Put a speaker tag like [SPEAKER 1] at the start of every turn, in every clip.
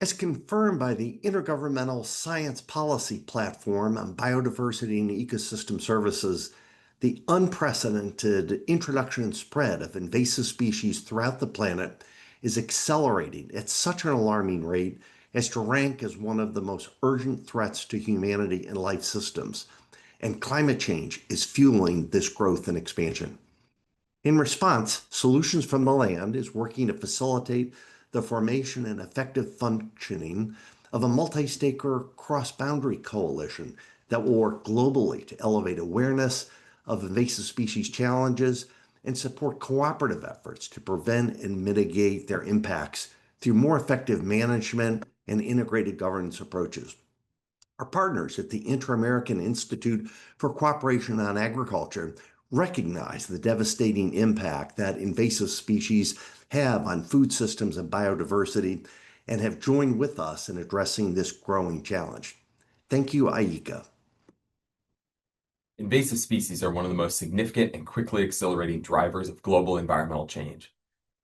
[SPEAKER 1] As confirmed by the Intergovernmental Science Policy Platform on Biodiversity and Ecosystem Services, the unprecedented introduction and spread of invasive species throughout the planet is accelerating at such an alarming rate as to rank as one of the most urgent threats to humanity and life systems. And climate change is fueling this growth and expansion. In response, Solutions from the Land is working to facilitate the formation and effective functioning of a multi-stakeholder cross-boundary coalition that will work globally to elevate awareness of invasive species challenges and support cooperative efforts to prevent and mitigate their impacts through more effective management and integrated governance approaches. Our partners at the Inter-American Institute for Cooperation on Agriculture recognize the devastating impact that invasive species have on food systems and biodiversity and have joined with us in addressing this growing challenge. Thank you, Aika.
[SPEAKER 2] Invasive species are one of the most significant and quickly accelerating drivers of global environmental change.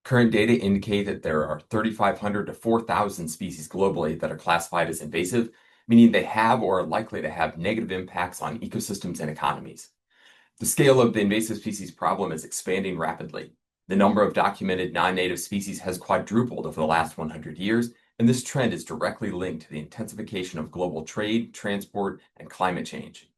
[SPEAKER 2] Current data indicate that there are 3,500 to 4,000 species globally that are classified as invasive, meaning they have or are likely to have negative impacts on ecosystems and economies. The scale of the invasive species problem is expanding rapidly. The number of documented non-native species has quadrupled over the last 100 years, and this trend is directly linked to the intensification of global trade, transport, and climate change.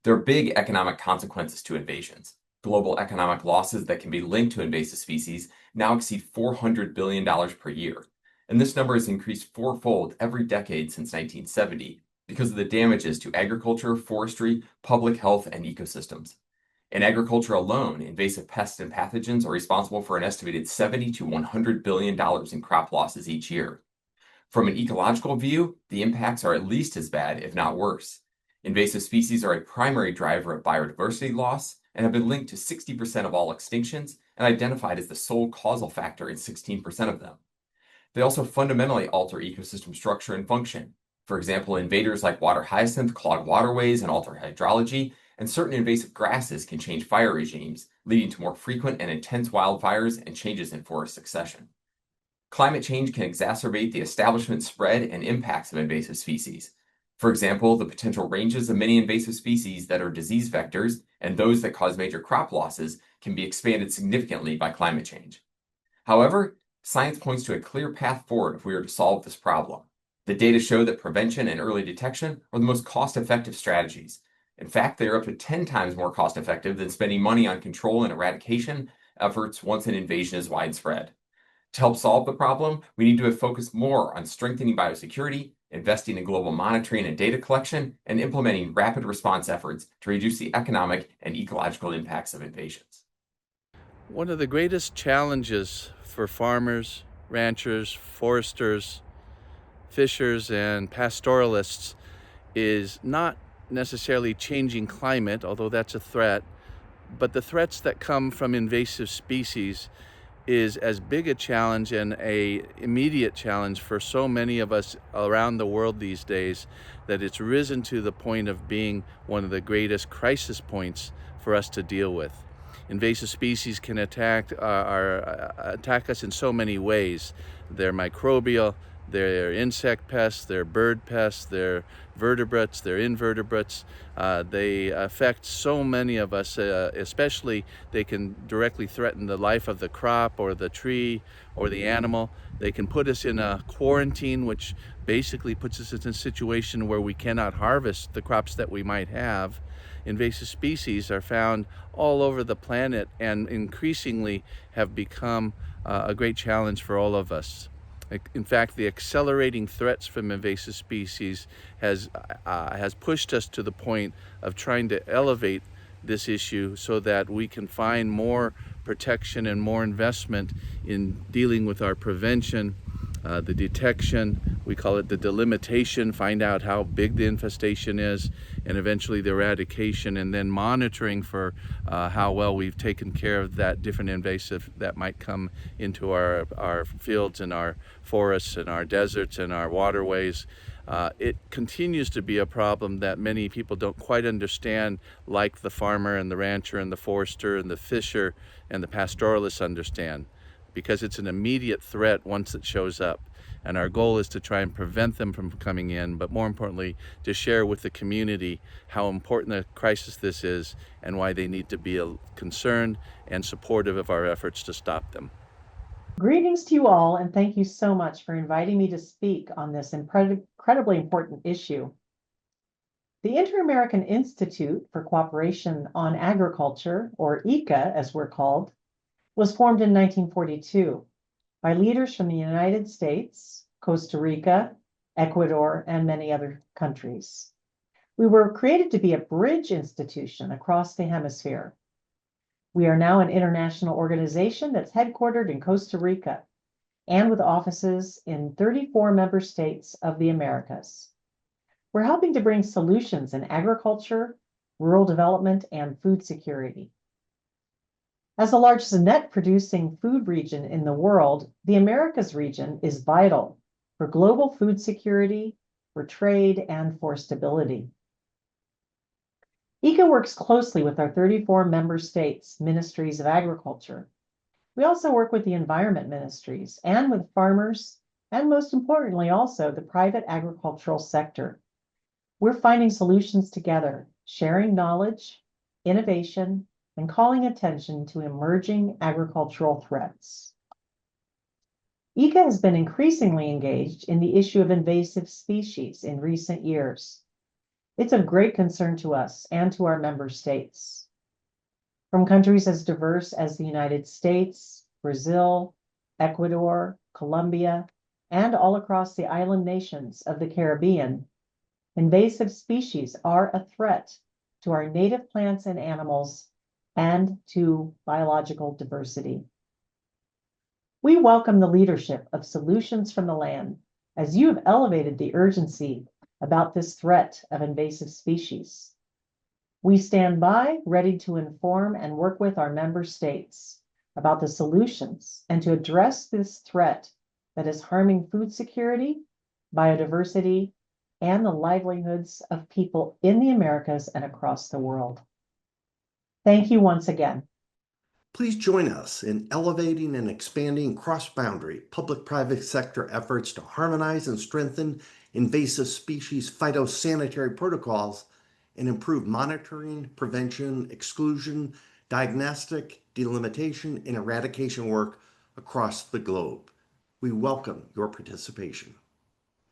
[SPEAKER 2] There are big economic consequences to invasions. Global economic losses that can be linked to invasive species now exceed $400 billion per year, and this number has increased fourfold every decade since 1970 because of the damages to agriculture, forestry, public health, and ecosystems. In agriculture alone, invasive pests and pathogens are responsible for an estimated $70 to $100 billion in crop losses each year. From an ecological view, the impacts are at least as bad, if not worse. Invasive species are a primary driver of biodiversity loss and have been linked to 60% of all extinctions and identified as the sole causal factor in 16% of them. They also fundamentally alter ecosystem structure and function. For example, invaders like water hyacinth clog waterways and alter hydrology, and certain invasive grasses can change fire regimes, leading to more frequent and intense wildfires and changes in forest succession. Climate change can exacerbate the establishment, spread, and impacts of invasive species. For example, the potential ranges of many invasive species that are disease vectors and those that cause major crop losses can be expanded significantly by climate change. However, science points to a clear path forward if we are to solve this problem. The data show that prevention and early detection are the most cost-effective strategies. In fact, they are up to 10 times more cost-effective than spending money on control and eradication efforts once an invasion is widespread. To help solve the problem, we need to focus more on strengthening biosecurity, investing in global monitoring and data collection, and implementing rapid response efforts to reduce the economic and ecological impacts of invasions.
[SPEAKER 3] One of the greatest challenges for farmers, ranchers, foresters, fishers, and pastoralists is not necessarily changing climate, although that's a threat, but the threats that come from invasive species is as big a challenge and a immediate challenge for so many of us around the world these days that it's risen to the point of being one of the greatest crisis points for us to deal with. Invasive species can attack us in so many ways. They're microbial, they're insect pests, they're bird pests, they're vertebrates, they're invertebrates. They affect so many of us, especially they can directly threaten the life of the crop or the tree or the animal. They can put us in a quarantine, which basically puts us in a situation where we cannot harvest the crops that we might have. Invasive species are found all over the planet and increasingly have become a great challenge for all of us. In fact, the accelerating threats from invasive species has pushed us to the point of trying to elevate this issue so that we can find more protection and more investment in dealing with our prevention, the detection, we call it the delimitation, find out how big the infestation is, and eventually the eradication, and then monitoring for how well we've taken care of that different invasive that might come into our fields and our forests and our deserts and our waterways. It continues to be a problem that many people don't quite understand, like the farmer and the rancher and the forester and the fisher and the pastoralist understand, because it's an immediate threat once it shows up. And our goal is to try and prevent them from coming in, but more importantly, to share with the community how important a crisis this is and why they need to be concerned and supportive of our efforts to stop them.
[SPEAKER 4] Greetings to you all, and thank you so much for inviting me to speak on this incredibly important issue. The Inter-American Institute for Cooperation on Agriculture, or ICA as we're called, was formed in 1942 by leaders from the United States, Costa Rica, Ecuador, and many other countries. We were created to be a bridge institution across the hemisphere. We are now an international organization that's headquartered in Costa Rica and with offices in 34 member states of the Americas. We're helping to bring solutions in agriculture, rural development, and food security. As the largest net producing food region in the world, the Americas region is vital for global food security, for trade, and for stability. ICA works closely with our 34 member states' ministries of agriculture. We also work with the environment ministries and with farmers, and most importantly, also the private agricultural sector. We're finding solutions together, sharing knowledge, innovation, and calling attention to emerging agricultural threats. ICA has been increasingly engaged in the issue of invasive species in recent years. It's of great concern to us and to our member states. From countries as diverse as the United States, Brazil, Ecuador, Colombia, and all across the island nations of the Caribbean, invasive species are a threat to our native plants and animals and to biological diversity. We welcome the leadership of Solutions from the Land as you have elevated the urgency about this threat of invasive species. We stand by, ready to inform and work with our member states about the solutions and to address this threat that is harming food security, biodiversity, and the livelihoods of people in the Americas and across the world. Thank you once again.
[SPEAKER 1] Please join us in elevating and expanding cross-boundary public-private sector efforts to harmonize and strengthen invasive species phytosanitary protocols and improve monitoring, prevention, exclusion, diagnostic, delimitation, and eradication work across the globe. We welcome your participation.